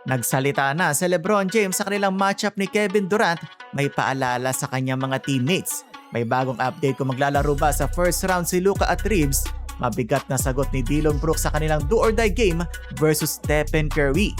Nagsalita na si LeBron James sa kanilang matchup ni Kevin Durant, may paalala sa kanyang mga teammates. May bagong update kung maglalaro ba sa first round si Luka at Reeves. Mabigat na sagot ni Dillon Brooks sa kanilang do-or-die game versus Stephen Curry.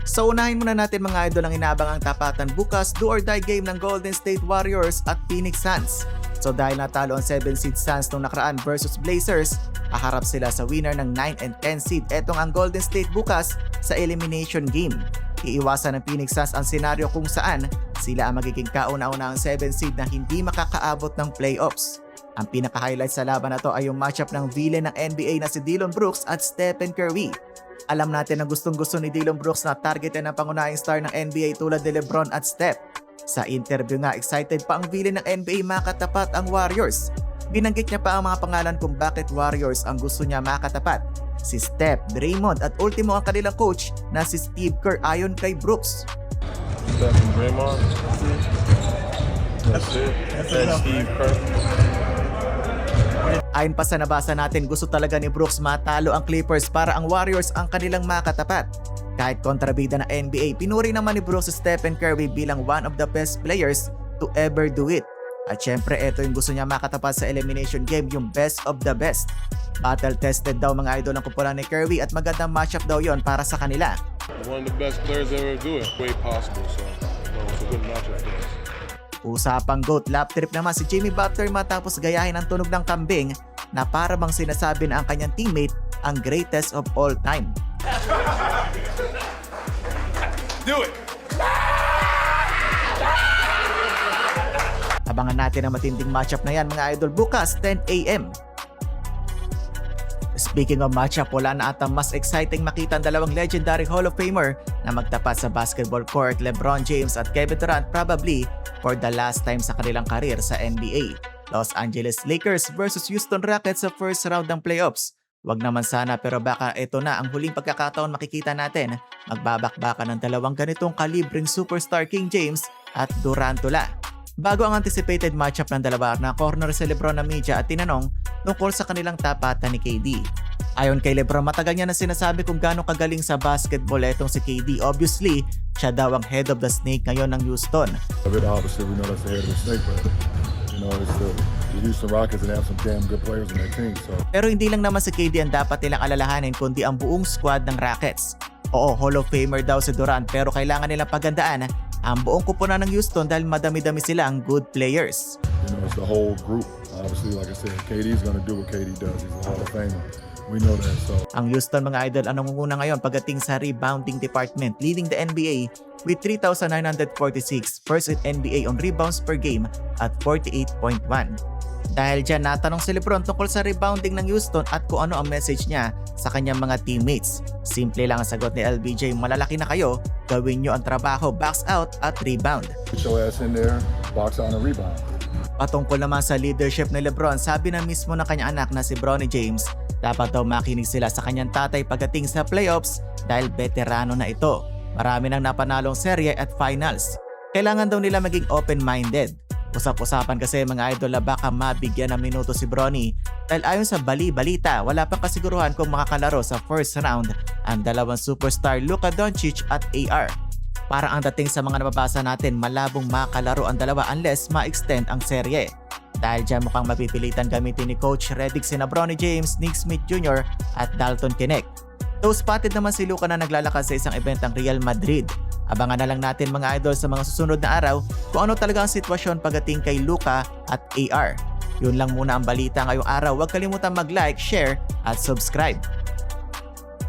So unahin muna natin mga idol ang inaabangang tapatan bukas, do-or-die game ng Golden State Warriors at Phoenix Suns. So dahil natalo ang 7 seed Suns nung nakaraan versus Blazers, haharap sila sa winner ng 9 and 10 seed. Etong ang Golden State bukas sa elimination game. Iiwasan ng Phoenix Suns ang senaryo kung saan sila ang magiging kauna-unahang 7 seed na hindi makakaabot ng playoffs. Ang pinaka-highlight sa laban na to ay yung matchup ng villain ng NBA na si Dillon Brooks at Stephen Curry. Alam natin na gustong-gusto ni Dillon Brooks na targetin ang pangunahing star ng NBA tulad ni LeBron at Steph. Sa interview nga, excited pa ang villain ng NBA makatapat ang Warriors. Binanggit niya pa ang mga pangalan kung bakit Warriors ang gusto niya makatapat. Si Steph, Draymond at ultimo ang kanilang coach na si Steve Kerr ayon kay Brooks. Steph and Draymond. That's it. That's Steve Kerr. Ayon pa sa nabasa natin, gusto talaga ni Brooks matalo ang Clippers para ang Warriors ang kanilang makatapat. Kahit kontrabida ng NBA, pinuri naman ni Brooks si Stephen Curry bilang one of the best players to ever do it. At syempre, ito yung gusto niya makatapat sa elimination game, yung best of the best. Battle-tested daw mga idol ang kupulan ni Curry at magandang matchup daw yon para sa kanila. One of the best players ever do it. Way possible, so it's a good matchup for us. Usapang GOAT, lap trip naman si Jimmy Butler matapos gayahin ang tunog ng kambing na para bang sinasabi na ang kanyang teammate ang greatest of all time. Do it! Abangan natin ang matinding matchup na yan mga idol bukas 10 AM. Speaking of matchup, wala na atang mas exciting makita ang dalawang legendary Hall of Famer na magtapat sa basketball court, LeBron James at Kevin Durant probably for the last time sa kanilang karir sa NBA. Los Angeles Lakers versus Houston Rockets sa first round ng playoffs. Wag naman sana pero baka ito na ang huling pagkakataon makikita natin magbabakbakan ng dalawang ganitong kalibreng superstar King James at Durantula. Bago ang anticipated matchup ng dalawa, na corner si LeBron ng media at tinanong tungkol sa kanilang tapatan ni KD. Ayon kay LeBron, matagal niya na sinasabi kung gaano kagaling sa basketball etong si KD. Obviously, siya daw ang head of the snake ngayon ng Houston. Obviously, we know that's the head of the snake, but it's the Houston Rockets and they have some damn good players on their team. So. Pero hindi lang naman si KD ang dapat nilang alalahanin kundi ang buong squad ng Rockets. Oo, Hall of Famer daw si Durant pero kailangan nilang pagandaan ang buong kupunan ng Houston dahil madami-dami silang good players. It's the whole group. Obviously, like I said, KD's gonna do what KD does. He's a Hall of Famer. We know that. So. Ang Houston mga idol ang nangunguna ngayon pagdating sa rebounding department, leading the NBA with 3,946, first in NBA on rebounds per game at 48.1. Dahil dyan, natanong si LeBron tungkol sa rebounding ng Houston at kung ano ang message niya sa kanyang mga teammates. Simple lang ang sagot ni LBJ, malalaki na kayo, gawin nyo ang trabaho, box out at rebound. Put your ass in there, box out and rebound. Patungkol naman sa leadership ni LeBron, sabi na mismo ng kanyang anak na si Bronny James, dapat daw makinig sila sa kanyang tatay pagdating sa playoffs dahil veterano na ito. Marami nang napanalong serye at finals. Kailangan daw nila maging open-minded. Usap-usapan kasi mga idol na baka mabigyan ng minuto si Bronny dahil ayon sa bali-balita, wala pang kasiguruhan kung makakalaro sa first round ang dalawang superstar Luka Doncic at AR. Parang ang dating sa mga nababasa natin, malabong makalaro ang dalawa unless ma-extend ang serye. Dahil dyan mukhang mapipilitan gamitin ni Coach Redick sina Bronny James, Nick Smith Jr. at Dalton Knecht. Though spotted naman si Luka na naglalakad sa isang event ng Real Madrid. Abangan na lang natin mga idol sa mga susunod na araw kung ano talaga ang sitwasyon pagdating kay Luka at AR. Yun lang muna ang balita ngayong araw. Huwag kalimutan mag-like, share at subscribe.